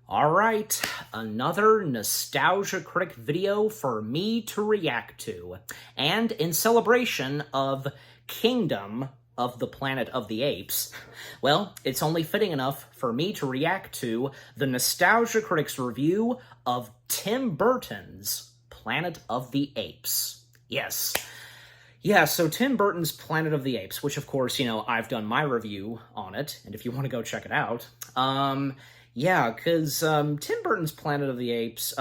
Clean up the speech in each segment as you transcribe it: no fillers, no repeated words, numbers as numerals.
Alright, another Nostalgia Critic video for me to react to. And in celebration of Kingdom of the Planet of the Apes, well, it's only fitting enough for me to react to the Nostalgia Critic's review of Tim Burton's Planet of the Apes. Yes. Yeah, so Tim Burton's Planet of the Apes, which of course, I've done my review on it, and if you want to go check it out, yeah, because Tim Burton's Planet of the Apes,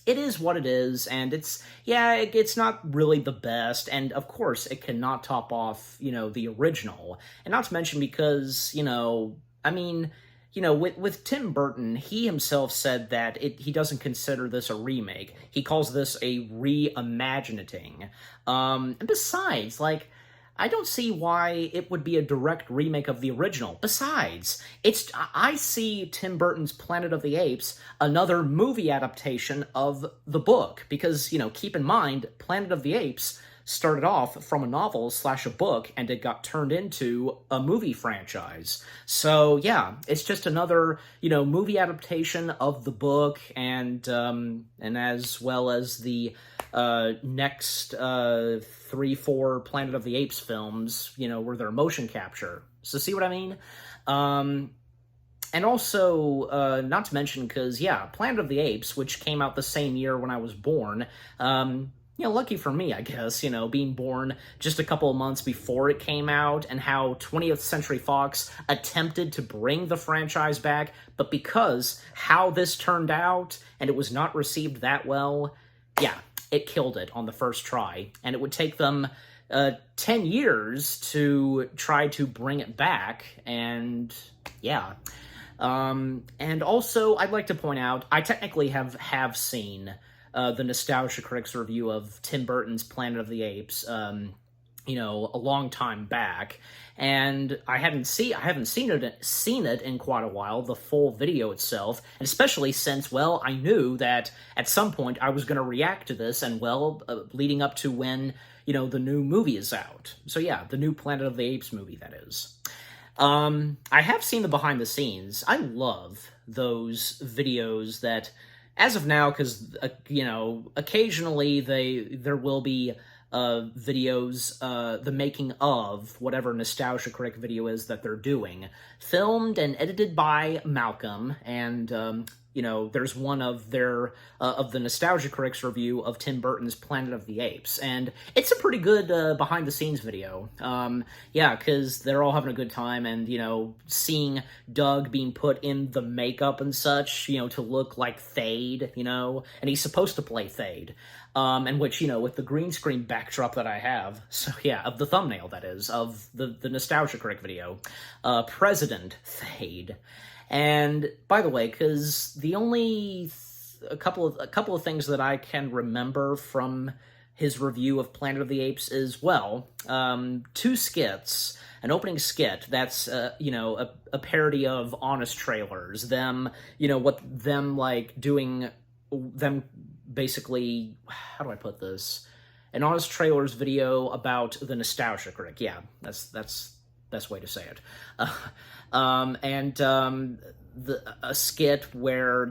it is what it is, and it's not really the best, and of course it cannot top off, the original. And not to mention because, with Tim Burton, he himself said that he doesn't consider this a remake. He calls this a reimaginating. And besides, I don't see why it would be a direct remake of the original. Besides, I see Tim Burton's Planet of the Apes another movie adaptation of the book. Because, keep in mind, Planet of the Apes started off from a novel / a book, and it got turned into a movie franchise. So, yeah, it's just another, movie adaptation of the book, and as well as the next 3-4 Planet of the Apes films, where they're motion capture. So see what I mean? And also, not to mention, because, yeah, Planet of the Apes, which came out the same year when I was born, lucky for me, I guess, being born just a couple of months before it came out, and how 20th Century Fox attempted to bring the franchise back, but because how this turned out, and it was not received that well, yeah, it killed it on the first try, and it would take them 10 years to try to bring it back, and yeah. And also, I'd like to point out, I technically have seen the Nostalgia Critic's review of Tim Burton's Planet of the Apes, a long time back, and I haven't seen it in quite a while, the full video itself, and especially since, well, I knew that at some point I was going to react to this, and, leading up to when, the new movie is out. So yeah, the new Planet of the Apes movie, that is. I have seen the behind the scenes. I love those videos that, as of now, because, occasionally there will be videos, the making of whatever Nostalgia Critic video is that they're doing, filmed and edited by Malcolm, and, there's one of the Nostalgia Critic's review of Tim Burton's Planet of the Apes, and it's a pretty good behind-the-scenes video. Yeah, because they're all having a good time, and, seeing Doug being put in the makeup and such, to look like Thade, and he's supposed to play Thade, and which, with the green screen backdrop that I have, so yeah, of the thumbnail, that is, of the Nostalgia Critic video, President Thade. And by the way, because the only a couple of things that I can remember from his review of Planet of the Apes is, well, 2 skits, an opening skit that's a parody of Honest Trailers, them doing them basically, how do I put this? An Honest Trailers video about the Nostalgia Critic. Yeah, that's best way to say it. A skit where,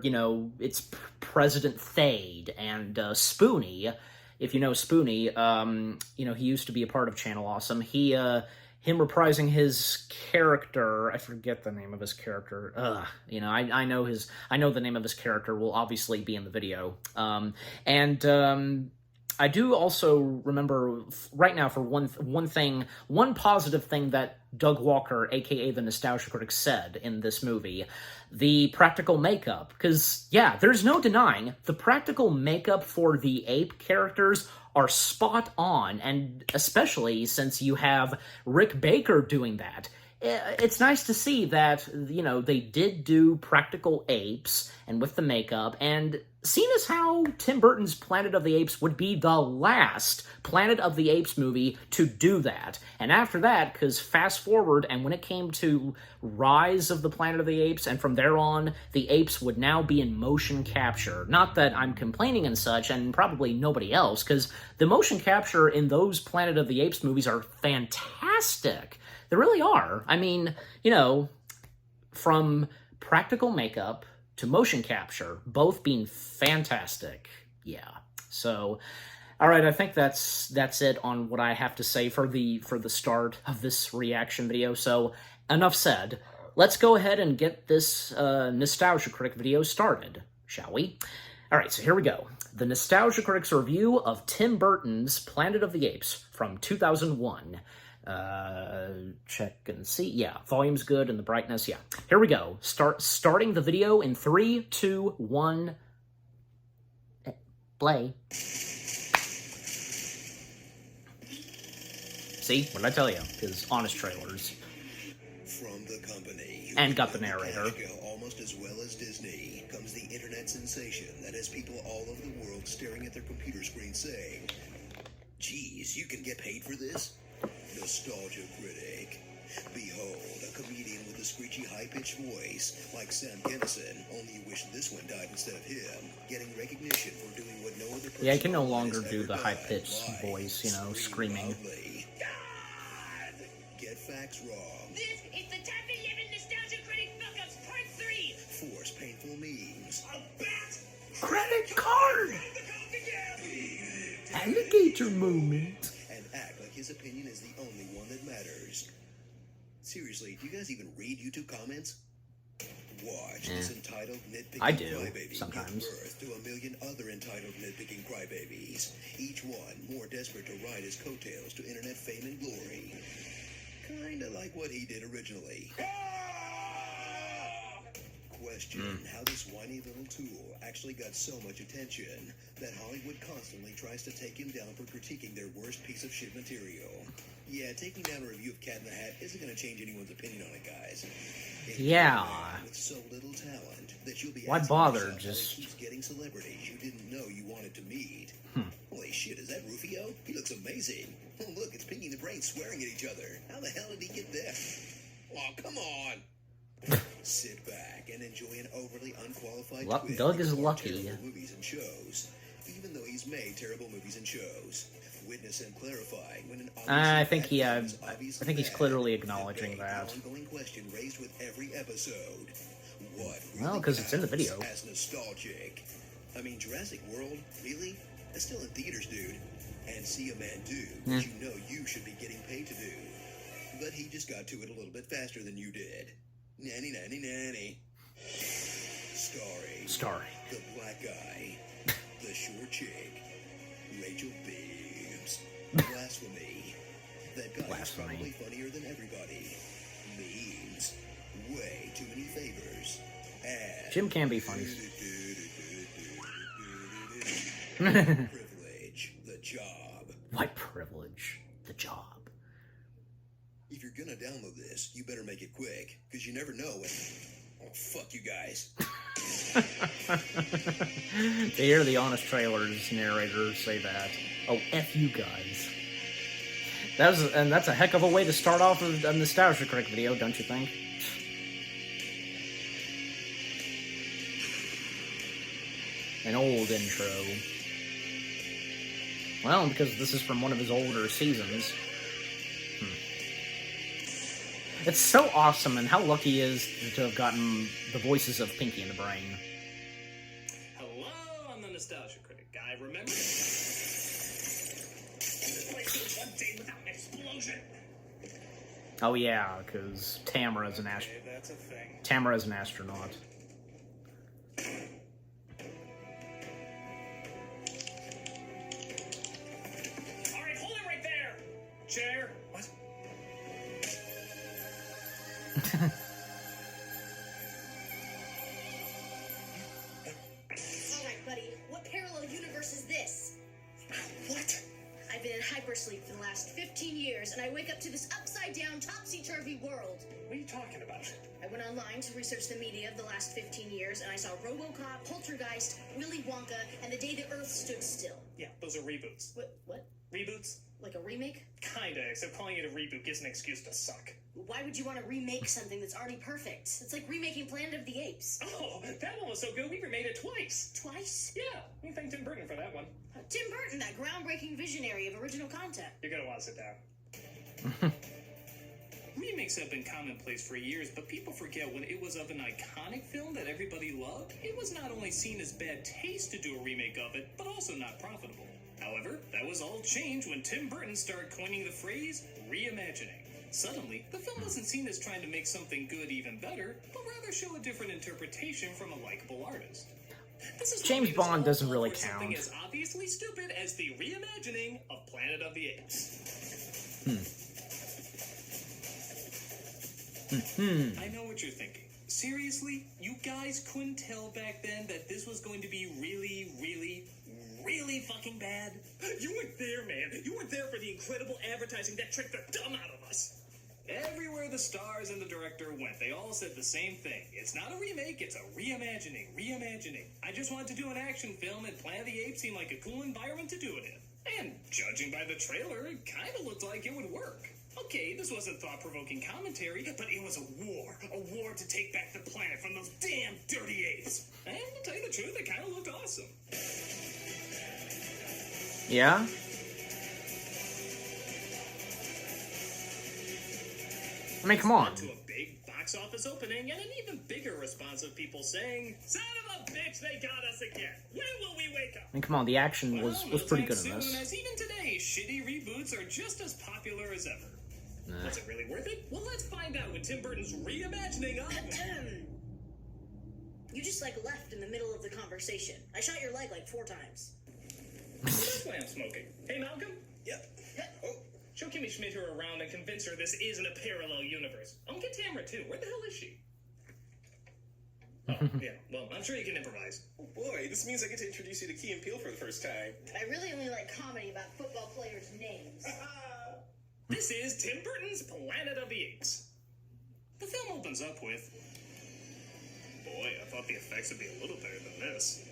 it's President Thade and Spoonie. If you know Spoonie, he used to be a part of Channel Awesome. Him reprising his character, I forget the name of his character. I know the name of his character will obviously be in the video. I do also remember right now for one positive thing that Doug Walker, aka the Nostalgia Critic, said in this movie, the practical makeup. Because, yeah, there's no denying the practical makeup for the ape characters are spot on, and especially since you have Rick Baker doing that. It's nice to see that, they did do practical apes, and with the makeup, and seeing as how Tim Burton's Planet of the Apes would be the last Planet of the Apes movie to do that. And after that, because fast forward, and when it came to Rise of the Planet of the Apes, and from there on, the apes would now be in motion capture. Not that I'm complaining and such, and probably nobody else, because the motion capture in those Planet of the Apes movies are fantastic. They really are. I mean, from practical makeup to motion capture, both being fantastic. Yeah. So, all right, I think that's it on what I have to say for the start of this reaction video. So, enough said. Let's go ahead and get this Nostalgia Critic video started, shall we? All right, so here we go. The Nostalgia Critic's review of Tim Burton's Planet of the Apes from 2001. Check and see. Yeah, volume's good and the brightness. Yeah, here we go. Starting the video in 3, 2, 1. Play. See, what did I tell you? Because honest trailers. From the company, and got the narrator. Almost as well as Disney comes the internet sensation that has people all over the world staring at their computer screens saying, "Geez, you can get paid for this?" Nostalgia Critic. Behold, a comedian with a screechy, high-pitched voice, like Sam Kinison, only you wish this one died instead of him, getting recognition for doing what no other person. Yeah, I can no longer do the high-pitched voice, you know, screaming. God! Get facts wrong. This is the Top 11 Nostalgia Critic Fuck-Ups Part 3! Force painful memes. A bat! Credit card! Alligator moment. And act like his opinion is the only one that matters. Seriously, do you guys even read YouTube comments? Watch this entitled nitpicking I do, crybaby sometimes. give birth to a million other entitled nitpicking crybabies, each one more desperate to ride his coattails to internet fame and glory. Kinda like what he did originally. Question how this whiny little tool actually got so much attention that Hollywood constantly tries to take him down for critiquing their worst piece of shit material. Yeah, taking down a review of Cat in the Hat isn't going to change anyone's opinion on it, guys. Yeah. With so little talent that you'll be Why asking bother? yourself how Just he keeps getting celebrities you didn't know you wanted to meet. Holy shit, is that Rufio? He looks amazing. Oh look, it's Pinky and the Brain swearing at each other. How the hell did he get there? Oh, come on. Sit back and enjoy an overly unqualified twist Doug is on lucky. terrible movies and shows. Even though he's made terrible movies and shows. Witness him clarifying when an I think he's clearly acknowledging that. ongoing question raised with every episode. What Well, because it's in the video. as nostalgic? I mean, Jurassic World, really? That's still in theaters, dude. And see a man do what you know you should be getting paid to do. But he just got to it a little bit faster than you did. Nanny, nanny, nanny. Starring the black guy, the short chick, Rachel Bibbs. Blasphemy. That guy is probably funnier than everybody. Memes. Way too many favors. And Jim can be funny. Privilege. The job. White privilege. The job. If you're gonna download this, you better make it quick, because you never know when... Oh, fuck you guys. To hear the honest trailers narrator say that. Oh, F you guys. That's a heck of a way to start off a Nostalgia Critic video, don't you think? An old intro. Well, because this is from one of his older seasons. It's so awesome, and how lucky he is to have gotten the voices of Pinky and the Brain. Hello, I'm the Nostalgia Critic guy, remember? This place goes one day without an explosion. Oh yeah, because Tamara's an That's a thing. Tamara's an astronaut. Alright, hold it right there! Chair. What? Alright, buddy, what parallel universe is this? What? I've been in hypersleep for the last 15 years, and I wake up to this upside-down, topsy-turvy world. What are you talking about? I went online to research the media of the last 15 years, and I saw RoboCop, Poltergeist, Willy Wonka, and The Day the Earth Stood Still. Yeah, those are reboots. What? Reboots? Like a remake? Kinda, except calling it a reboot gives an excuse to suck. Why would you want to remake something that's already perfect? It's like remaking Planet of the Apes. Oh, that one was so good we remade it twice. Twice? Yeah, we thank Tim Burton for that one. Tim Burton, that groundbreaking visionary of original content. You're gonna want to sit down. Remakes have been commonplace for years, but people forget when it was of an iconic film that everybody loved, it was not only seen as bad taste to do a remake of it, but also not profitable. However, that was all changed when Tim Burton started coining the phrase reimagining. Suddenly, the film wasn't seen as trying to make something good even better, but rather show a different interpretation from a likable artist. This is James Bond doesn't really count. Something as obviously stupid as the reimagining of Planet of the Apes. I know what you're thinking. Seriously, you guys couldn't tell back then that this was going to be really fucking bad? You weren't there, man. You weren't there for the incredible advertising that tricked the dumb out of us. Everywhere the stars and the director went, they all said the same thing. It's not a remake, it's a reimagining. I just wanted to do an action film, and Planet of the Apes seemed like a cool environment to do it in. And judging by the trailer, it kind of looked like it would work. Okay, this wasn't thought-provoking commentary, but it was a war to take back the planet from those damn dirty apes. And to tell you the truth, it kind of looked awesome. Yeah? I mean, come on. To a big box office opening and an even bigger response of people saying, "Son of a bitch, they got us again. When will we wake up?" I mean, come on, the action was pretty good in Soon, this. as even today, shitty reboots are just as popular as ever. Was it really worth it? Well, let's find out with Tim Burton's reimagining of... You just, left in the middle of the conversation. I shot your leg 4 times. That's why I'm smoking. Hey, Malcolm? Yep. Oh, show Kimmy Schmidt her around and convince her this isn't a parallel universe. Oh, get Tamara, too. Where the hell is she? Oh, yeah. Well, I'm sure you can improvise. Oh boy, this means I get to introduce you to Key and Peele for the first time. I really only like comedy about football players' names. This is Tim Burton's Planet of the Apes. The film opens up with... Boy, I thought the effects would be a little better than this.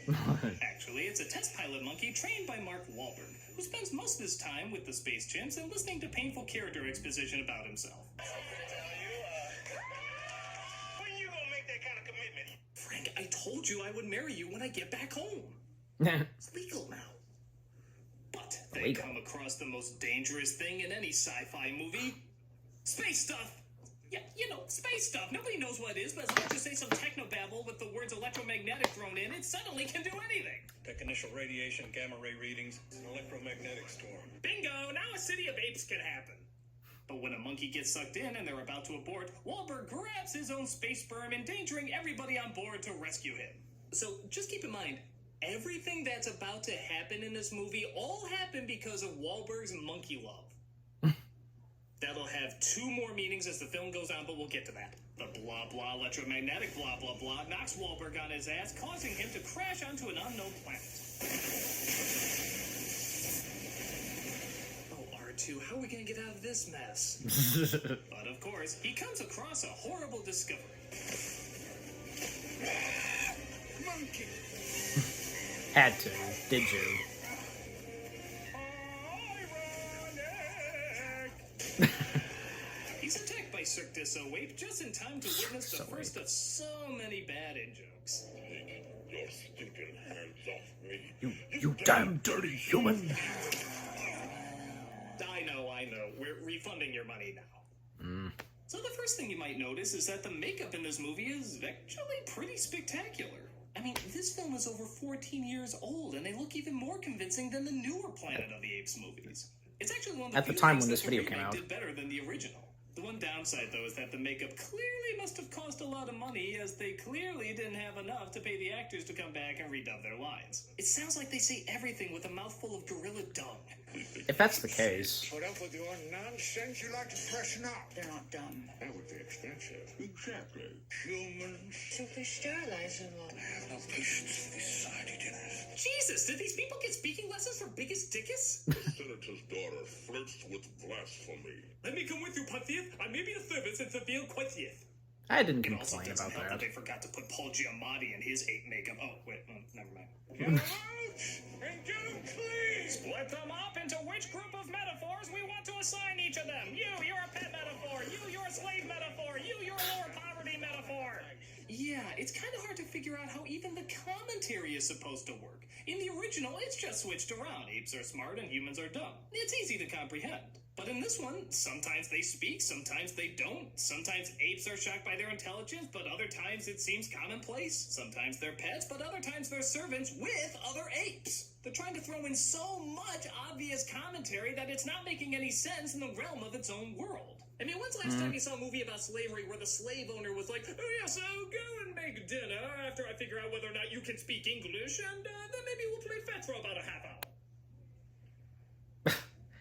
Actually, it's a test pilot monkey trained by Mark Wahlberg, who spends most of his time with the space chimps and listening to painful character exposition about himself. When you gonna make that kind of commitment? Frank, I told you I would marry you when I get back home. Yeah. It's legal now. But they come across the most dangerous thing in any sci-fi movie. Space stuff! Yeah, space stuff. Nobody knows what it is, but as long as you say some technobabble with the words electromagnetic thrown in, it suddenly can do anything. Pick initial radiation, gamma ray readings, an electromagnetic storm. Bingo! Now a city of apes can happen. But when a monkey gets sucked in and they're about to abort, Wahlberg grabs his own space sperm, endangering everybody on board to rescue him. So just keep in mind, everything that's about to happen in this movie all happened because of Wahlberg's monkey love. That'll have 2 more meanings as the film goes on, but we'll get to that. The blah-blah electromagnetic blah-blah-blah knocks Wahlberg on his ass, causing him to crash onto an unknown planet. Oh, R2, how are we gonna get out of this mess? But of course, he comes across a horrible discovery. Monkey! Had to, did you? He's attacked by Cirque du Soleil just in time to witness the first of so many bad in-jokes. Your stinking hands off me. You damn dirty human! I know. We're refunding your money now. So the first thing you might notice is that the makeup in this movie is actually pretty spectacular. I mean, this film is over 14 years old, and they look even more convincing than the newer Planet of the Apes movies. It's actually one of the At the few time things when this that the video came remake out. did better than the original. The one downside, though, is that the makeup clearly must have cost a lot of money, as they clearly didn't have enough to pay the actors to come back and redub their lines. It sounds like they say everything with a mouthful of gorilla dung. If that's the case. Put up with your nonsense, you like to freshen up. They're not dumb. That would be expensive. Exactly. Humans. So they sterilize them all. I have no patience for these society dinners. Jesus, did these people get speaking lessons from Biggest Dickus? The senator's daughter flirts with blasphemy. Let me come with you, Pathief. I may be the servants and Seville Quetief. I didn't It also complain doesn't about help that that. they forgot to put Paul Giamatti in his ape makeup. Oh, wait, never mind. Get out and get them clean. Split them up into which group of metaphors we want to assign each of them. You're a pet metaphor. You're a slave metaphor. You're a lower poverty metaphor. Yeah, it's kind of hard to figure out how even the commentary is supposed to work. In the original, it's just switched around. Apes are smart and humans are dumb. It's easy to comprehend. But in this one, sometimes they speak, sometimes they don't. Sometimes apes are shocked by their intelligence, but other times it seems commonplace. Sometimes they're pets, but other times they're servants with other apes. They're trying to throw in so much obvious commentary that it's not making any sense in the realm of its own world. I mean, when's the last time you saw a movie about slavery where the slave owner was like, oh yes, I'll go and make dinner after I figure out whether or not you can speak English, and then maybe we'll play fetch for about a half hour.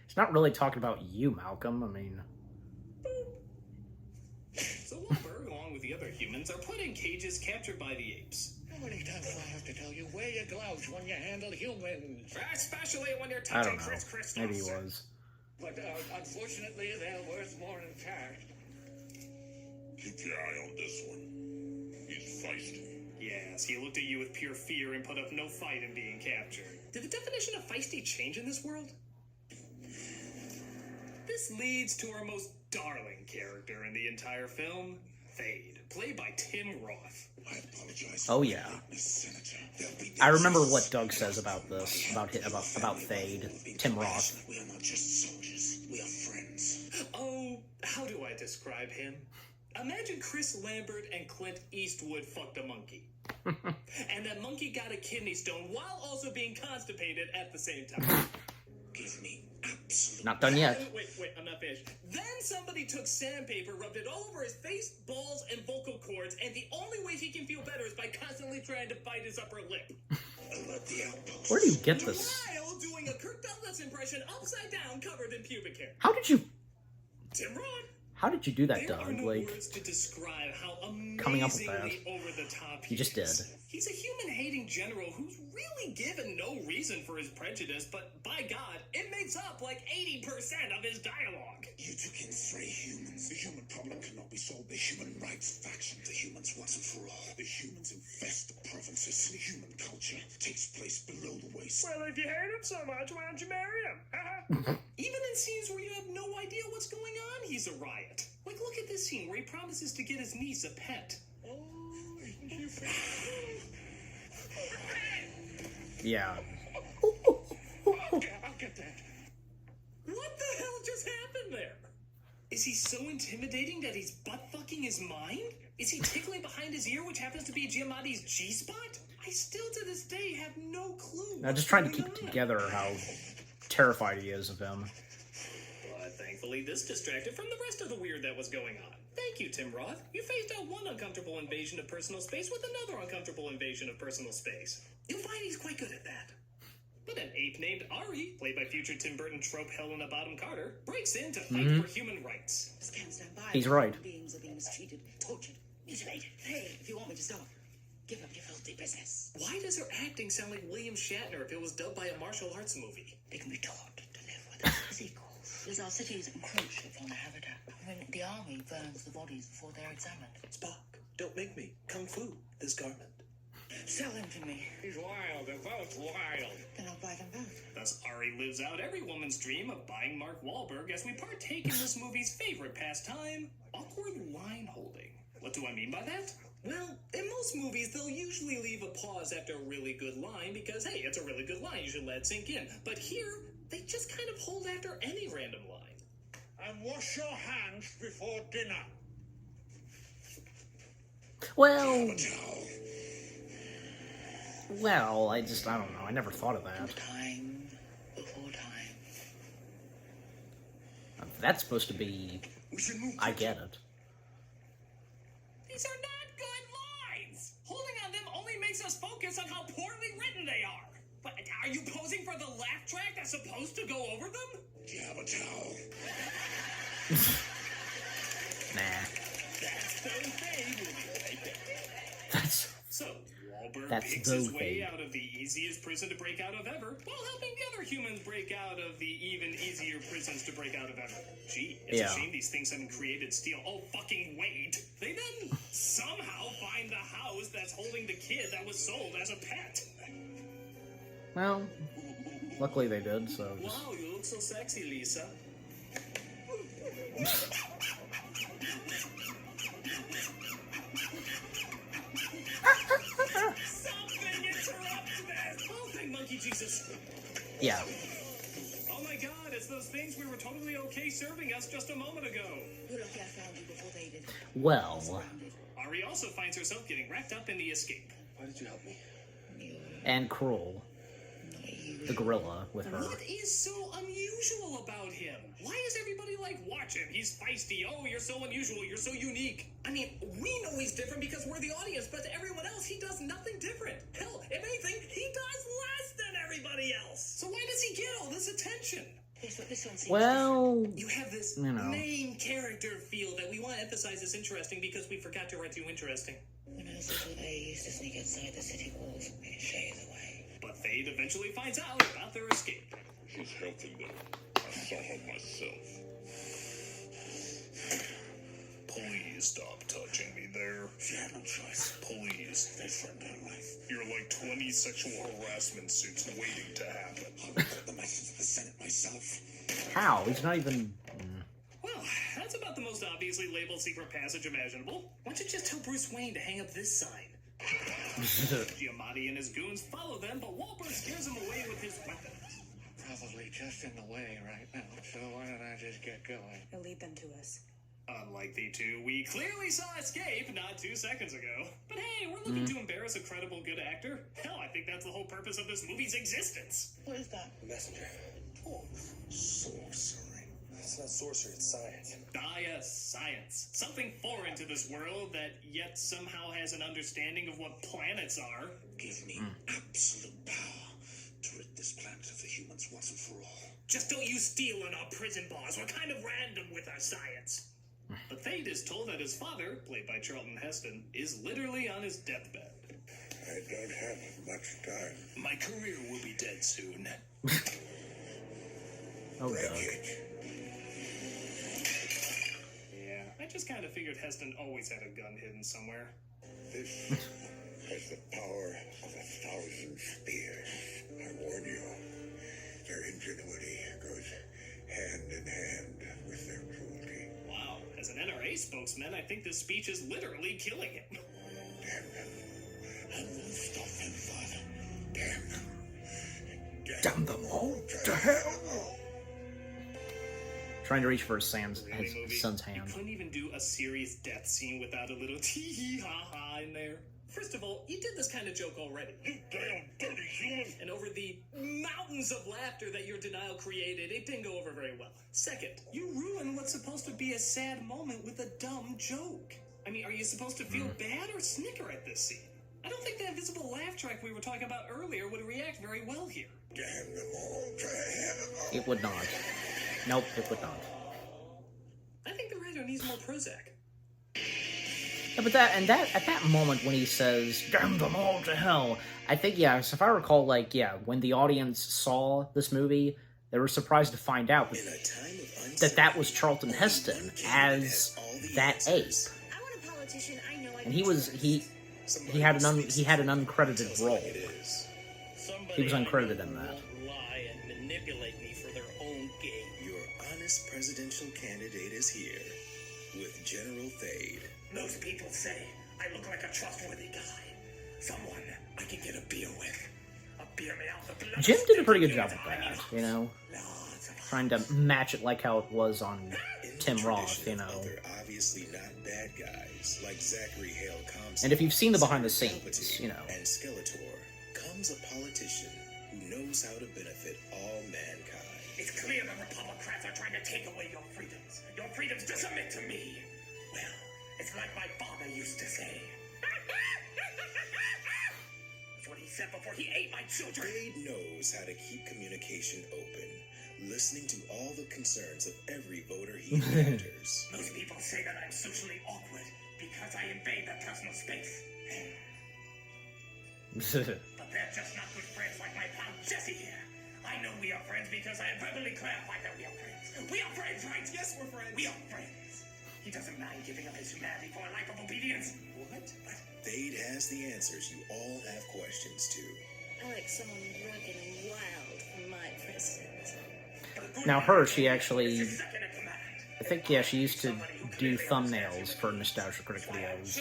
He's not really talking about you, Malcolm. I mean... So Wahlberg, along with the other humans, are put in cages captured by the apes. How many times do I have to tell you, wear your gloves when you handle humans? Especially when you're I touching don't know. Chris Maybe he was. But unfortunately, they're worth more intact. Keep your eye on this one. He's feisty. Yes, he looked at you with pure fear and put up no fight in being captured. Did the definition of feisty change in this world? This leads to our most darling character in the entire film, Thade, played by Tim Roth. I apologize. Oh yeah. I remember what Doug says about this, about Thade, Tim Roth. We are not just soldiers. We are friends. Oh, how do I describe him? Imagine Chris Lambert and Clint Eastwood fucked a monkey. And that monkey got a kidney stone while also being constipated at the same time. Give me absolute... Not done yet. Wait, I'm not finished. Then somebody took sandpaper, rubbed it all over his face, balls, and vocal cords, and the only way he can feel better is by constantly trying to bite his upper lip. Where do you get this? While doing a Kirk Douglas impression upside down covered in pubic hair. How did you do that, There Doug? are no Like, words to describe how coming up with that. amazingly over the top You just did. He's a human-hating general who's really given no reason for his prejudice, but by God, it makes up like 80% of his dialogue. You took in 3 humans. The human problem cannot be solved. The human rights faction. The humans once and for all. The humans infest the provinces. The human culture takes place below the waist. Well, if you hate him so much, why don't you marry him? Even in scenes where you have no idea what's going on, he's a riot. Like, look at this scene where he promises to get his niece a pet. Yeah. I'll get that. What the hell just happened there? Is he so intimidating that he's butt-fucking his mind? Is he tickling behind his ear, which happens to be Giamatti's G-spot? I still, to this day, have no clue. Now, just trying to keep it together how terrified he is of him. But thankfully, this distracted from the rest of the weird that was going on. Thank you, Tim Roth. You phased out one uncomfortable invasion of personal space with another uncomfortable invasion of personal space. You'll find he's quite good at that. But an ape named Ari, played by future Tim Burton trope Helena Bonham Carter, breaks in to fight for human rights. Just can't stand by. He's right. Human beings are being mistreated, tortured, mutilated. Hey, if you want me to stop, give up your filthy business. Why does her acting sound like William Shatner if it was dubbed by a martial arts movie? They can be taught to live with us as equals. As our cities encroach upon their habitat, when the army burns the bodies before they're examined. Spock, don't make me. Kung Fu, this garment. Sell them to me. He's wild. They're both wild. Then I'll buy them both. Thus, Ari lives out every woman's dream of buying Mark Wahlberg as we partake in this movie's favorite pastime, awkward line holding. What do I mean by that? Well, in most movies, they'll usually leave a pause after a really good line because, hey, it's a really good line, you should let it sink in. But here, they just kind of hold after any random line. And wash your hands before dinner. Well, I don't know. I never thought of that. Time before time. That's supposed to be... I get it. These are not good lines! Holding on them only makes us focus on how poorly written they are. But are you posing for the laugh track that's supposed to go over them? Do you have a towel? Nah. That's so fake. That's... So, Wahlberg That's picks so his way fake. out of the easiest prison to break out of ever, while helping the other humans break out of the even easier prisons to break out of ever. Gee, it's Yeah. a shame these things haven't created steel. Oh, fucking wait! They then somehow find the house that's holding the kid that was sold as a pet. Well, luckily they did, so just... Wow, you look so sexy, Lisa. Something interrupt this! Oh, thank monkey Jesus. Yeah. Oh my god, it's those things we were totally okay serving us just a moment ago. You're lucky I found you before they did. Well, Surrounded. Ari also finds herself getting wrapped up in the escape. Why did you help me? and Cruel, the gorilla, with her. What is so unusual about him? Why is everybody like, watch him, he's feisty, oh, you're so unusual, you're so unique? I mean, we know he's different because we're the audience, but to everyone else, he does nothing different. Hell, if anything, he does less than everybody else. So why does he get all this attention? This one seems Well, You have this You know. main character feel that we want to emphasize as interesting because we forgot to write you interesting. different. When I was little, I used to sneak inside the city walls and shades away. But Fade eventually finds out about their escape. She's helping them. I saw her myself. Please stop touching me there. She had no choice. Please. They threatened her life. You're like 20 sexual harassment suits waiting to happen. I reported the message to the Senate myself. how? He's not even... Well, that's about the most obviously labeled secret passage imaginable. Why don't you just tell Bruce Wayne to hang up this sign? Giamatti and his goons follow them, but Wahlberg scares them away with his weapons. Probably just in the way right now, so why don't I just get going? He'll lead them to us. Unlike the two we clearly saw escape not 2 seconds ago. But hey, we're looking to embarrass a credible good actor. Hell, I think that's the whole purpose of this movie's existence. What is that? Messenger. Oh, sorcery. It's not sorcery, it's science. Ah, yes, science. Something foreign to this world that yet somehow has an understanding of what planets are. Give me absolute power to rid this planet of the humans once and for all. Just don't use steel in our prison bars. We're kind of random with our science. But Fade is told that his father, played by Charlton Heston, is literally on his deathbed. I don't have much time. My career will be dead soon. Oh, God. Yeah, I just kind of figured Heston always had a gun hidden somewhere. This has the power of 1,000 spears. I warn you, their ingenuity goes hand in hand with their cruelty. Wow, as an NRA spokesman, I think this speech is literally killing him. Damn them. I won't stop them, Father. Damn them. Damn them all to hell! Trying to reach for his son's You hand. couldn't even do a serious death scene without a little tee-hee-ha-ha in there. First of all, you did this kind of joke already. You damn dirty human! And over the mountains of laughter that your denial created, it didn't go over very well. Second, you ruined what's supposed to be a sad moment with a dumb joke. I mean, are you supposed to feel bad or snicker at this scene? I don't think that visible laugh track we were talking about earlier would react very well here. Damn them all to hell! It would not. Nope, it would not. I think the writer needs more Prozac. Yeah, but at that moment when he says, damn them all to hell, I think, yeah, so if I recall, like, yeah, when the audience saw this movie, they were surprised to find out that was Charlton Heston as that ape. I want a politician I know I And he had an uncredited role. He was uncredited in that. Lie and manipulate me for their own gain. Your honest presidential candidate is here with General Fade. Most people say I look like a trustworthy guy. Someone I can get a beer with. A beer made out of the blood. Jim did a pretty good job with that, you know? Trying to match it like how it was on Tim Roth, you know? Other obviously not bad guys like Zachary Hale Compson. And if you've seen the behind the scenes, you know. And Skeletor comes a politician who knows how to benefit all mankind. It's clear the Republicans are trying to take away your freedoms. Your freedoms to submit to me. Well, it's like my father used to say. That's what he said before he ate my children. Fade knows how to keep communication open, listening to all the concerns of every voter he encounters. Most people say that I'm socially awkward because I invade their personal space. But they're just not good friends like my pal Jesse here. I know we are friends because I have verbally clarified that we are friends. We are friends, right? Yes, we're friends. We are friends. He doesn't mind giving up his humanity for a life of obedience. What? Fade has the answers you all have questions to. I like someone rugged and wild for my president. Now her, she actually, Second in command. I think, yeah, she used to do thumbnails for Nostalgia Critic videos.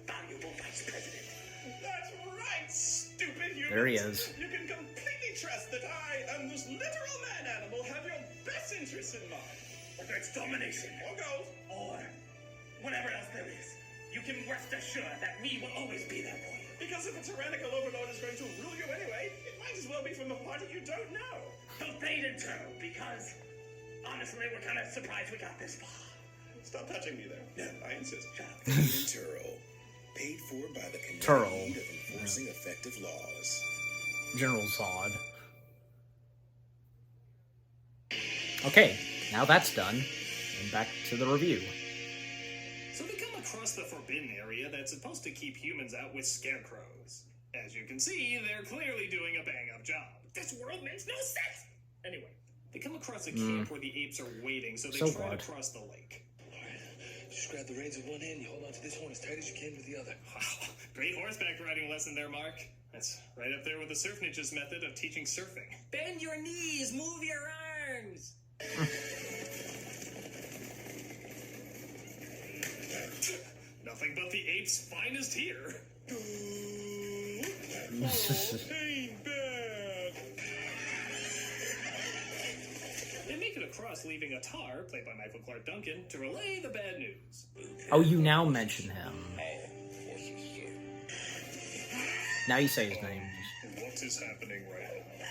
Valuable vice president. That's right, stupid human. There he is. You can completely trust that I am this literal man-animal have your best interests in mind. Whether it's domination Or gold. or whatever else there is, you can rest assured that we will always be there for you. Because if a tyrannical overlord is going to rule you anyway, it might as well be from a party you don't know. Don't fade in turtle, because honestly, we're kind of surprised we got this far. Stop touching me there. No, I insist. Shut up. And Turl, paid for by the Turl. Committee of Enforcing Effective Laws. General Zod. Okay, now that's done. And back to the review. So they come across the forbidden area that's supposed to keep humans out with scarecrows. As you can see, they're clearly doing a bang-up job. This world makes no sense! Anyway, they come across a camp where the apes are waiting, so they So try what? to cross the lake. Just grab the reins with one hand, you hold on to this one as tight as you can with the other. Wow, great horseback riding lesson there, Mark. That's right up there with the surf ninjas method of teaching surfing. Bend your knees, move your arms. Nothing but the apes' finest here. Ain't bad. They make it across, leaving a tar, played by Michael Clark Duncan, to relay the bad news. Oh, you now mention him. Now you say his name. What is happening right now?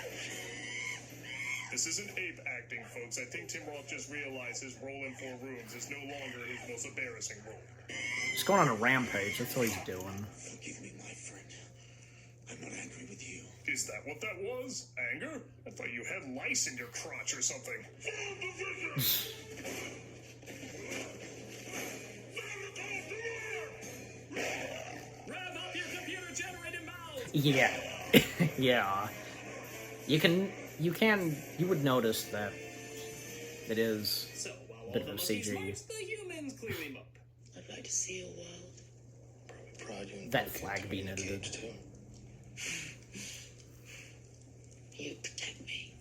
This isn't ape acting, folks. I think Tim Roth just realized his role in 4 Rooms is no longer his most embarrassing role. He's going on a rampage. That's what he's doing. Forgive me, my friend. I'm not angry with you. Is that what that was? Anger? I thought you had lice in your crotch or something. Rev up your computer-generated mouth! Yeah. Yeah. You would notice that it is So, while all Bit the of monkeys CG. march, the humans clearly mope. I'd like to see a world. Probably proud you and That Burton flag kept being me in the edited. cage, too. You protect me.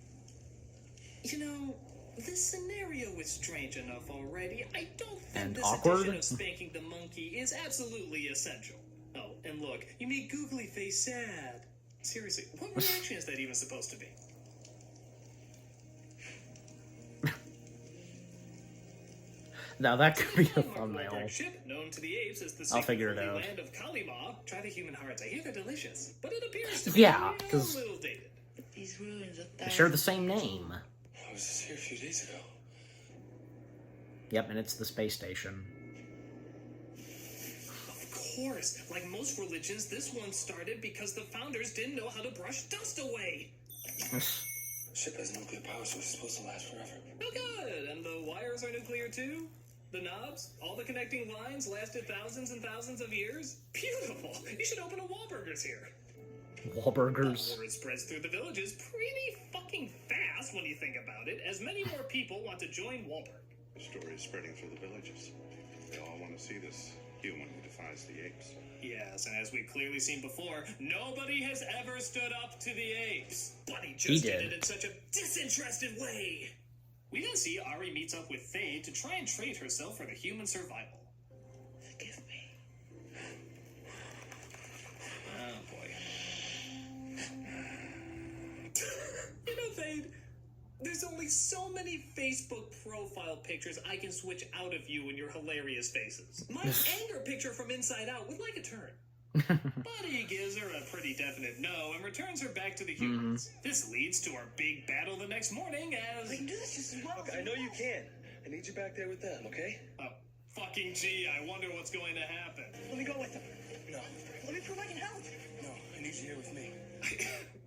You know, this scenario is strange enough already. I don't think And this awkward. edition of spanking the monkey is absolutely essential. Oh, and look, you make googly face sad. Seriously, what reaction is that even supposed to be? now that could be a Mark thumbnail. Wahlberg's ship, known to the apes as the I'll secret figure it holy out. land of Kalima. Try the human hearts. I hear they're delicious, but it appears to Yeah, be a 'cause- little dated. But these ruins are They share the same name. I was just here a few days ago. Yep, and it's the space station. Of course, like most religions, this one started because the founders didn't know how to brush dust away. Ship has nuclear power, so it's supposed to last forever. Oh, good. And the wires are nuclear too? The knobs? All the connecting lines lasted thousands and thousands of years? Beautiful. You should open a Wahlburgers here. Wahlburgers. Word spreads through the villages pretty fucking fast when you think about it, as many more people want to join Wahlberg. The story is spreading through the villages. They all want to see this human who defies the apes. Yes, and as we've clearly seen before, nobody has ever stood up to the apes. But he He just did did. it in such a disinterested way. We then see Ari meets up with Faye to try and trade herself for the human survival. Forgive me. Oh boy. You know, Fade, there's only so many Facebook profile pictures I can switch out of you and your hilarious faces. My anger picture from Inside Out would like a turn. But he gives her a pretty definite no and returns her back to the humans. This leads to our big battle the next morning as... We can do this just as well. Look, I know you can. I need you back there with them, okay? Oh, fucking gee, I wonder what's going to happen. Let me go with them. No. Let me prove I can help. No, I need you here with me.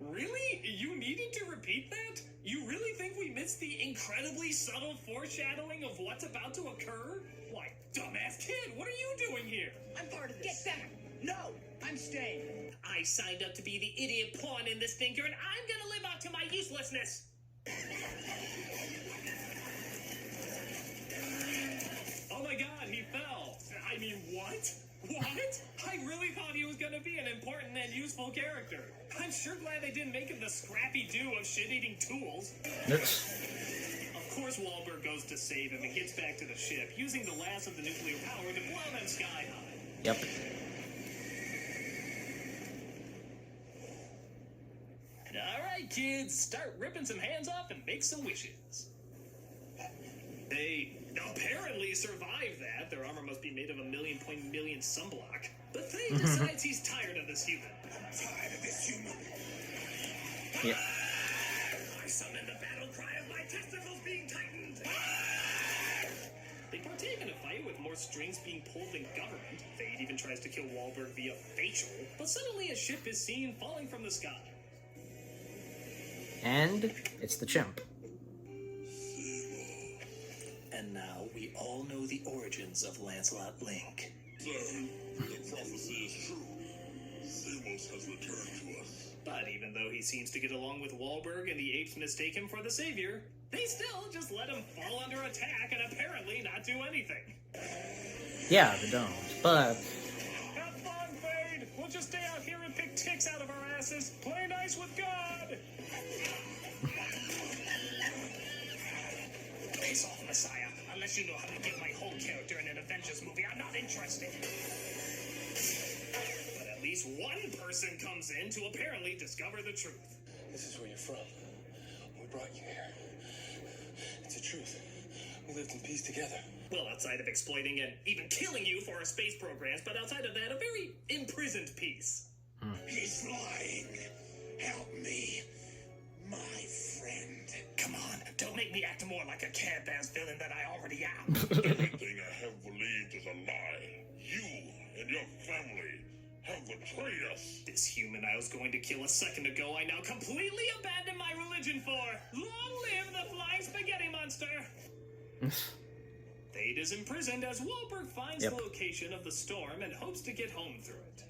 Really? You needed to repeat that? You really think we missed the incredibly subtle foreshadowing of what's about to occur? Why, dumbass kid, what are you doing here? I'm part of this. Get back. No, I'm staying. I signed up to be the idiot pawn in this thinker, and I'm gonna live up to my uselessness. Oh my god, he fell. I mean, what? What? I really thought he was gonna be an important and useful character. I'm sure glad they didn't make him the scrappy do of shit-eating tools. Of course, Wahlberg goes to save him and gets back to the ship, using the last of the nuclear power to blow them sky high. Yep. All right. right, kids, start ripping some hands off and make some wishes. They apparently survived that. Their armor must be made of a million sunblock. But Thay decides he's tired of this human. I'm tired of this human. Yeah. I summon the battle cry of my testicles being tightened. They partake in a fight with more strings being pulled than government. Fade even tries to kill Wahlberg via facial, but suddenly a ship is seen falling from the sky. And it's the chimp. And now we all know the origins of Lancelot Link. Sir, the prophecy is true. Samos has returned to us. But even though he seems to get along with Wahlberg and the apes mistake him for the savior, they still just let him fall under attack and apparently not do anything. Yeah, they don't. But Have fun, Fade! We'll just stay out here and pick ticks out of our asses. Play nice with God! Face off, Messiah. Unless you know how to get my whole character in an Avengers movie, I'm not interested. But at least one person comes in to apparently discover the truth. This is where you're from. We brought you here. It's the truth. We lived in peace together. Well, outside of exploiting and even killing you for our space programs, but outside of that, a very imprisoned peace. He's lying. Help me, my friend. Come on, don't make me act more like a Cad-Baz villain that I already am. Everything I have believed is a lie. You and your family have betrayed us. This human I was going to kill a second ago, I now completely abandon my religion for. Long live the flying spaghetti monster! Thade is imprisoned as Wahlberg finds the location of the storm and hopes to get home through it.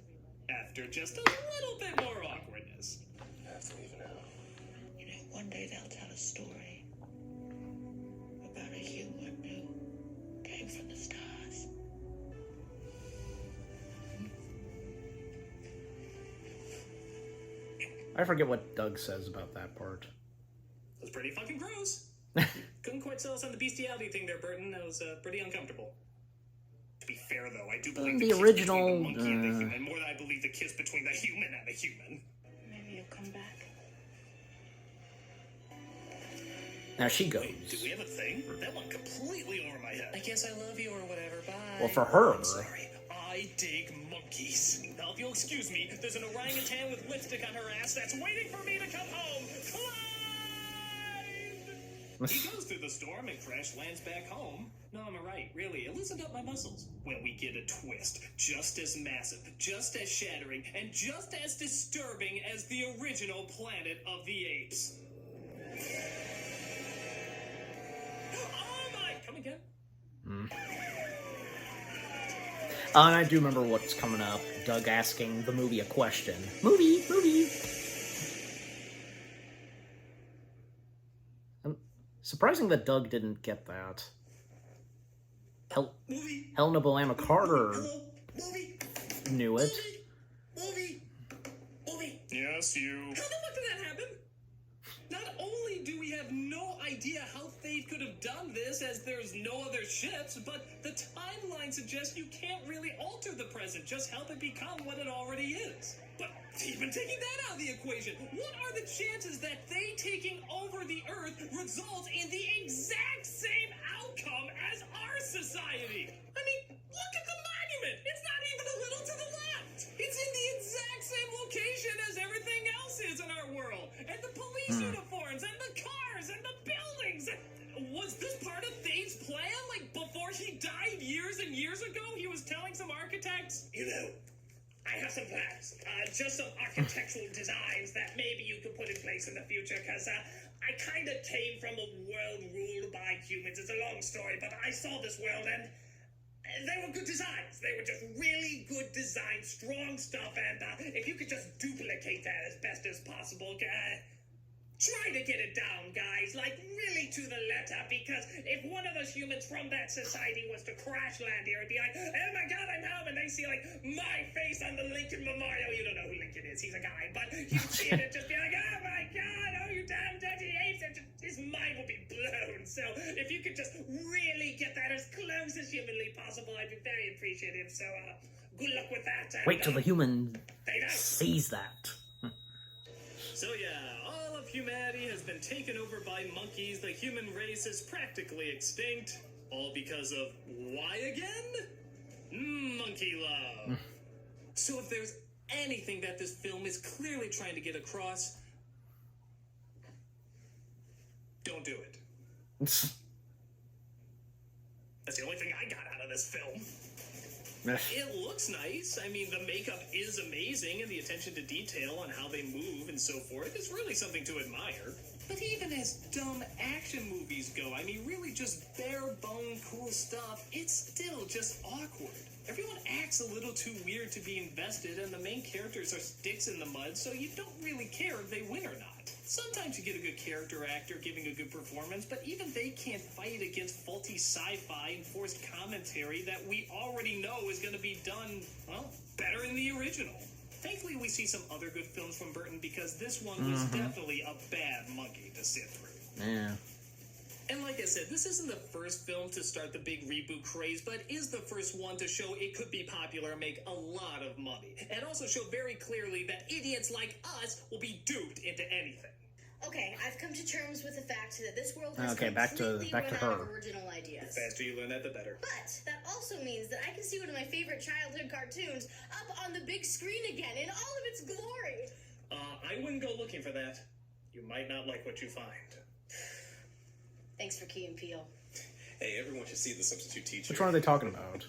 After just a little bit more awkwardness. I have to leave now. You know, one day they'll tell a story about a human who came from the stars. I forget what Doug says about that part. It was pretty fucking gross. Couldn't quite sell us on the bestiality thing there, Burton. That was pretty uncomfortable. To be fair, though, I do believe The kiss original, between the monkey and the human more than I believe the kiss between the human and the human. Maybe you'll come back. Now she goes. Wait, do we have a thing? That went completely over my head. I guess I love you or whatever. Bye. Well, for her. I'm sorry. I dig monkeys. Now, if you'll excuse me, there's an orangutan with lipstick on her ass that's waiting for me to come home. Clyde! He goes through the storm and crash lands back home. No, am I right? Really, it loosened up my muscles. When we get a twist, just as massive, just as shattering, and just as disturbing as the original Planet of the Apes. Oh my! Come again? And I do remember what's coming up. Doug asking the movie a question. Movie! Surprising that Doug didn't get that. Helena Bonham Carter knew it. Movie. Yes, you. How the fuck did that happen? Not only do we have no idea how Thade could have done this, as there's no other ships, but the timeline suggests you can't really alter the present, just help it become what it already is. But even taking that out of the equation, what are the chances that they taking over the Earth results in the exact same outcome as our society? I mean, look at the monument! It's not even a little to the left! It's in the exact same location as everything else is in our world! And the police uniforms, and the cars, and the buildings! Was this part of Thade's plan? Like, before he died years and years ago, he was telling some architects? You know, I have some plans. Just some architectural designs that maybe you could put in place in the future, because I kind of came from a world ruled by humans. It's a long story, but I saw this world, and they were good designs. They were just really good designs, strong stuff, and if you could just duplicate that as best as possible, try to get it down, guys, like really to the letter, because if one of us humans from that society was to crash land here, it'd be like, oh my god, I'm home, and they see like my face on the Lincoln Memorial. You don't know who Lincoln is, he's a guy, but you'd see it and just be like, oh my god, oh you damn dirty apes, and just, his mind would be blown. So if you could just really get that as close as humanly possible, I'd be very appreciative. So good luck with that. And, Wait till the human sees that. So yeah, all of humanity has been taken over by monkeys, the human race is practically extinct. All because of why again? Monkey love. So if there's anything that this film is clearly trying to get across, don't do it. That's the only thing I got out of this film. It looks nice. I mean, the makeup is amazing, and the attention to detail on how they move and so forth is really something to admire. But even as dumb action movies go, I mean, really just bare-bone cool stuff, it's still just awkward. Everyone acts a little too weird to be invested, and the main characters are sticks in the mud, so you don't really care if they win or not. Sometimes you get a good character actor giving a good performance, but even they can't fight against faulty sci-fi and forced commentary that we already know is going to be done, well, better in the original. Thankfully, we see some other good films from Burton, because this one was definitely a bad monkey to sit through. Yeah. And like I said, this isn't the first film to start the big reboot craze, but is the first one to show it could be popular and make a lot of money. And also show very clearly that idiots like us will be duped into anything. Okay, I've come to terms with the fact that this world has back to completely run her. out of original ideas. The faster you learn that, the better. But that also means that I can see one of my favorite childhood cartoons up on the big screen again in all of its glory. I wouldn't go looking for that. You might not like what you find. Thanks for Key and Peele. Hey, everyone should see the substitute teacher. Which one are they talking about?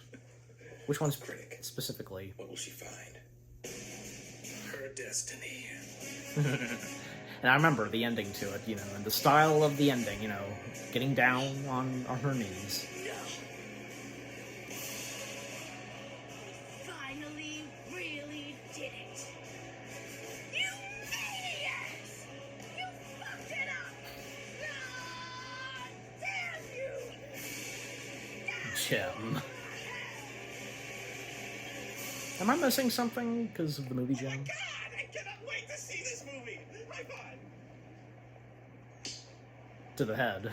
Which one's Critic. specifically? What will she find? Her destiny. And I remember the ending to it, you know, and the style of the ending, you know, getting down on her knees. Finally, really did it. You maniacs! You fucked it up! Ah, damn you! Jim. Am I missing something because of the movie, Jim? God, I cannot wait to see this movie. High five. To the head.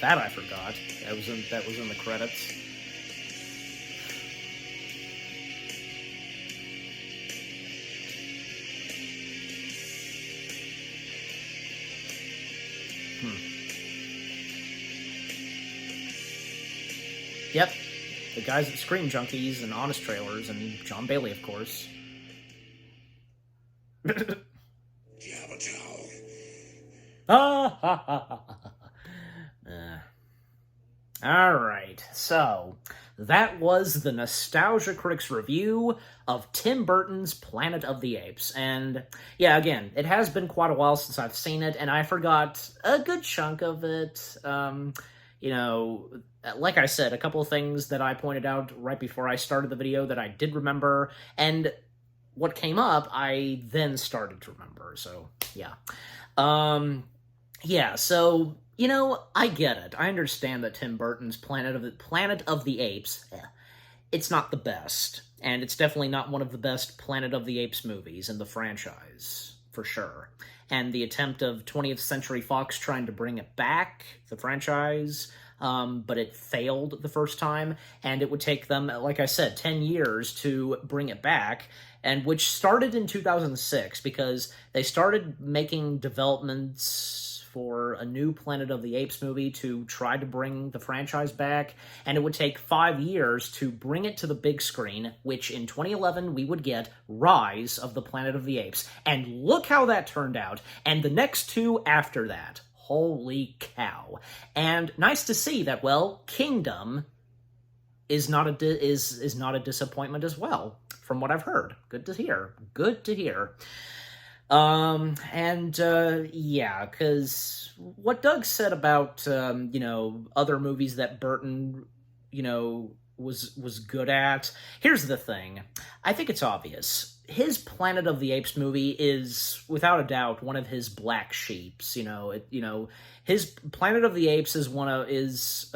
That I forgot. That was in the credits. Yep. The guys at Scream Junkies and Honest Trailers and John Bailey, of course. Do you have a towel? Ha ha ha ha. Alright, so that was the Nostalgia Critics review of Tim Burton's Planet of the Apes. And yeah, again, it has been quite a while since I've seen it, and I forgot a good chunk of it. You know, like I said, a couple of things that I pointed out right before I started the video that I did remember, and what came up, I then started to remember, so, yeah. Yeah, so, you know, I get it. I understand that Tim Burton's Planet of the Apes, it's not the best, and it's definitely not one of the best Planet of the Apes movies in the franchise, for sure. And the attempt of 20th Century Fox trying to bring it back, the franchise, but it failed the first time, and it would take them, like I said, 10 years to bring it back, and which started in 2006, because they started making developments for a new Planet of the Apes movie to try to bring the franchise back, and it would take 5 years to bring it to the big screen, which in 2011 we would get Rise of the Planet of the Apes. And look how that turned out, and the next two after that. Holy cow. And nice to see that, well, Kingdom is not a disappointment as well, from what I've heard. Good to hear. Good to hear. Yeah, because what Doug said about, you know, other movies that Burton, you know, was good at, here's the thing. I think it's obvious. His Planet of the Apes movie is, without a doubt, one of his black sheeps. You know, his Planet of the Apes is one of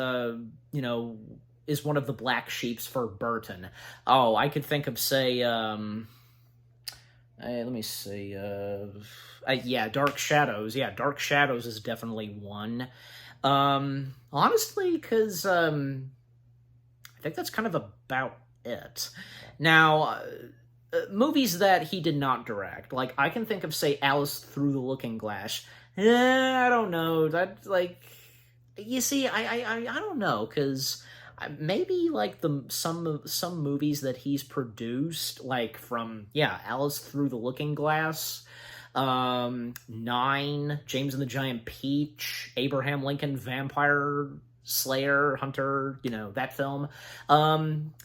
the black sheeps for Burton. Oh, I could think of, say, let me see. Yeah, Dark Shadows. Yeah, Dark Shadows is definitely one. Honestly, because I think that's kind of about it. Now, movies that he did not direct, like, I can think of, say, Alice Through the Looking Glass. I don't know. That, like, you see, I don't know, because maybe, like, some movies that he's produced, like, from, Alice Through the Looking Glass, 9, James and the Giant Peach, Abraham Lincoln Vampire Slayer, Hunter, that film,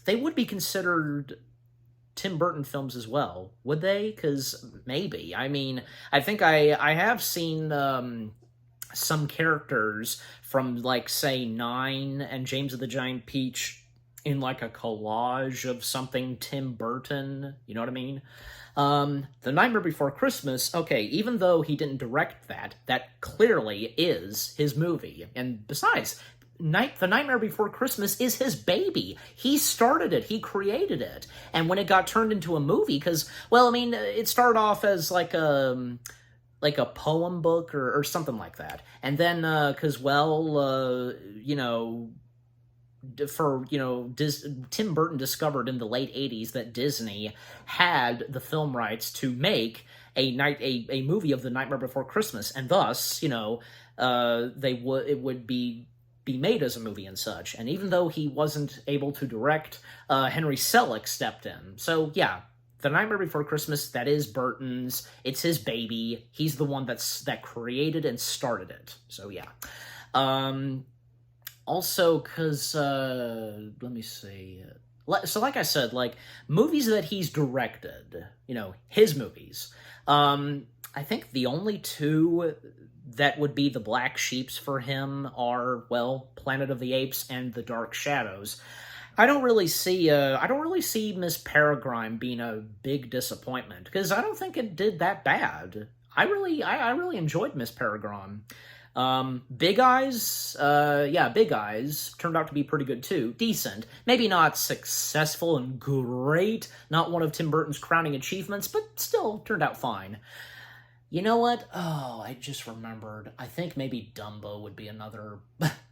they would be considered Tim Burton films as well, would they? Because maybe. I mean, I think I have seen some characters from, like, say, 9 and James of the Giant Peach in, like, a collage of something Tim Burton, you know what I mean? The Nightmare Before Christmas, okay, even though he didn't direct that clearly is his movie. And besides, The Nightmare Before Christmas is his baby. He started it. He created it. And when it got turned into a movie, because, well, I mean, it started off as like a poem book or something like that. And then, because, Tim Burton discovered in the late 80s that Disney had the film rights to make a movie of The Nightmare Before Christmas, and thus, it would be made as a movie and such. And even though he wasn't able to direct, Henry Selick stepped in. So, yeah, The Nightmare Before Christmas, that is Burton's. It's his baby. He's the one that created and started it. So, yeah. Also, because, let me see. So, like I said, like, movies that he's directed, his movies, I think the only two that would be the black sheeps for him are, well, Planet of the Apes and The Dark Shadows. I don't really see Miss Peregrine being a big disappointment, because I don't think it did that bad. I really enjoyed Miss Peregrine. Big Eyes, Big Eyes turned out to be pretty good too. Decent. Maybe not successful and great, not one of Tim Burton's crowning achievements, but still turned out fine. You know what? Oh, I just remembered. I think maybe Dumbo would be another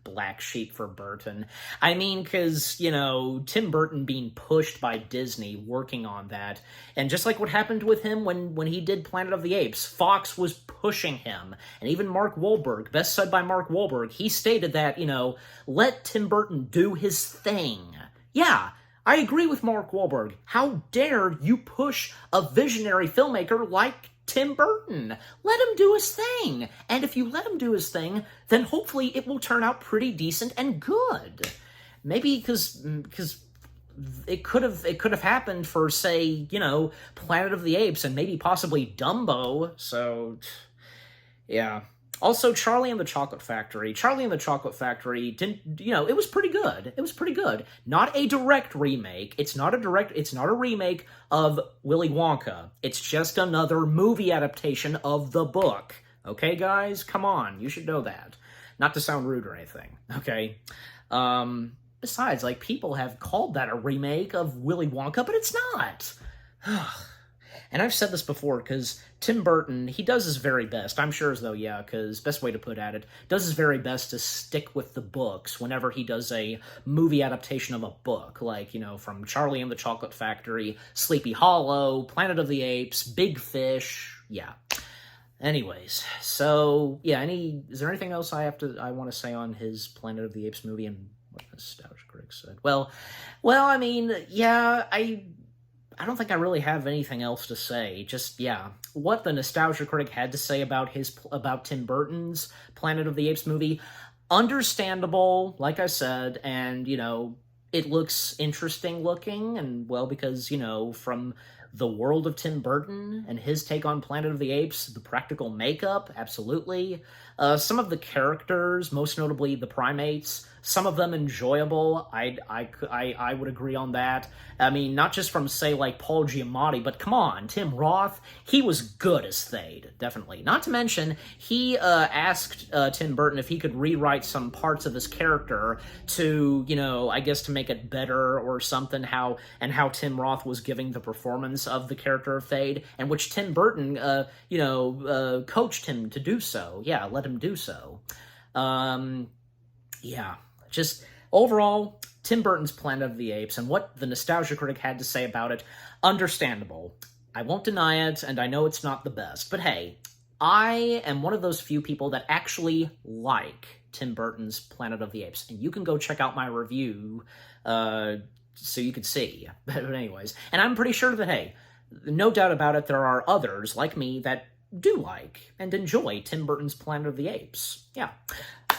black sheep for Burton. I mean, because, Tim Burton being pushed by Disney, working on that, and just like what happened with him when he did Planet of the Apes, Fox was pushing him. And even Mark Wahlberg, best said by Mark Wahlberg, he stated that, let Tim Burton do his thing. Yeah, I agree with Mark Wahlberg. How dare you push a visionary filmmaker like Tim Burton? Let him do his thing. And if you let him do his thing, then hopefully it will turn out pretty decent and good. Maybe because it could have happened for, say, Planet of the Apes and maybe possibly Dumbo. So, yeah. Also, Charlie and the Chocolate Factory. Charlie and the Chocolate Factory didn't, it was pretty good. It was pretty good. Not a direct remake. It's not a remake of Willy Wonka. It's just another movie adaptation of the book. Okay, guys? Come on. You should know that. Not to sound rude or anything. Okay? Besides, like, people have called that a remake of Willy Wonka, but it's not. And I've said this before, because Tim Burton, he does his very best. I'm sure as though, because best way to put it, does his very best to stick with the books whenever he does a movie adaptation of a book. Like, from Charlie and the Chocolate Factory, Sleepy Hollow, Planet of the Apes, Big Fish, yeah. Anyways, so, is there anything else I want to say on his Planet of the Apes movie and what Nostalgia Critic said? Well, I mean, I don't think I really have anything else to say. Just, what the Nostalgia Critic had to say about Tim Burton's Planet of the Apes movie, understandable, like I said, and, it looks interesting looking, and, well, because, from the world of Tim Burton and his take on Planet of the Apes, the practical makeup, absolutely. Some of the characters, most notably the primates, some of them enjoyable. I would agree on that. I mean, not just from, say, like, Paul Giamatti, but come on, Tim Roth, he was good as Thade, definitely. Not to mention, he asked Tim Burton if he could rewrite some parts of his character to, I guess to make it better or something, how Tim Roth was giving the performance of the character of Thade, and which Tim Burton, coached him to do so. Yeah, let him do so. Just overall, Tim Burton's Planet of the Apes and what the Nostalgia Critic had to say about it, understandable. I won't deny it, and I know it's not the best, but hey, I am one of those few people that actually like Tim Burton's Planet of the Apes, and you can go check out my review, so you can see. But anyways, and I'm pretty sure that, hey, no doubt about it, there are others like me that do like and enjoy Tim Burton's Planet of the Apes. Yeah.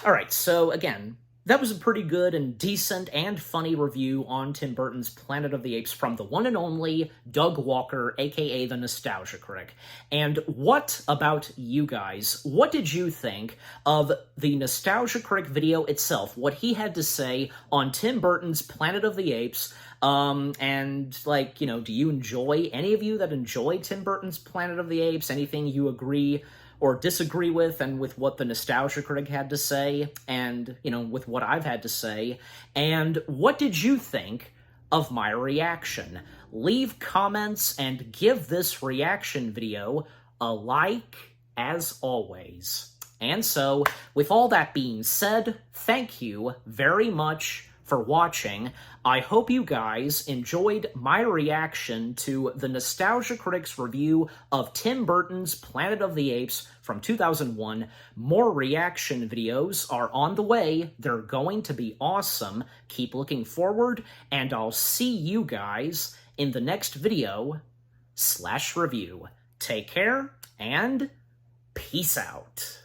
Alright, so again, that was a pretty good and decent and funny review on Tim Burton's Planet of the Apes from the one and only Doug Walker, aka the Nostalgia Critic. And what about you guys? What did you think of the Nostalgia Critic video itself? What he had to say on Tim Burton's Planet of the Apes? And, like, you know, do you enjoy, any of you that enjoy Tim Burton's Planet of the Apes? Anything you agree or disagree with, and with what the Nostalgia Critic had to say, and, you know, with what I've had to say? And what did you think of my reaction? Leave comments and give this reaction video a like, as always. And so, with all that being said, thank you very much for watching. I hope you guys enjoyed my reaction to the Nostalgia Critic's review of Tim Burton's Planet of the Apes from 2001. More reaction videos are on the way. They're going to be awesome. Keep looking forward, and I'll see you guys in the next video/review. Take care, and peace out.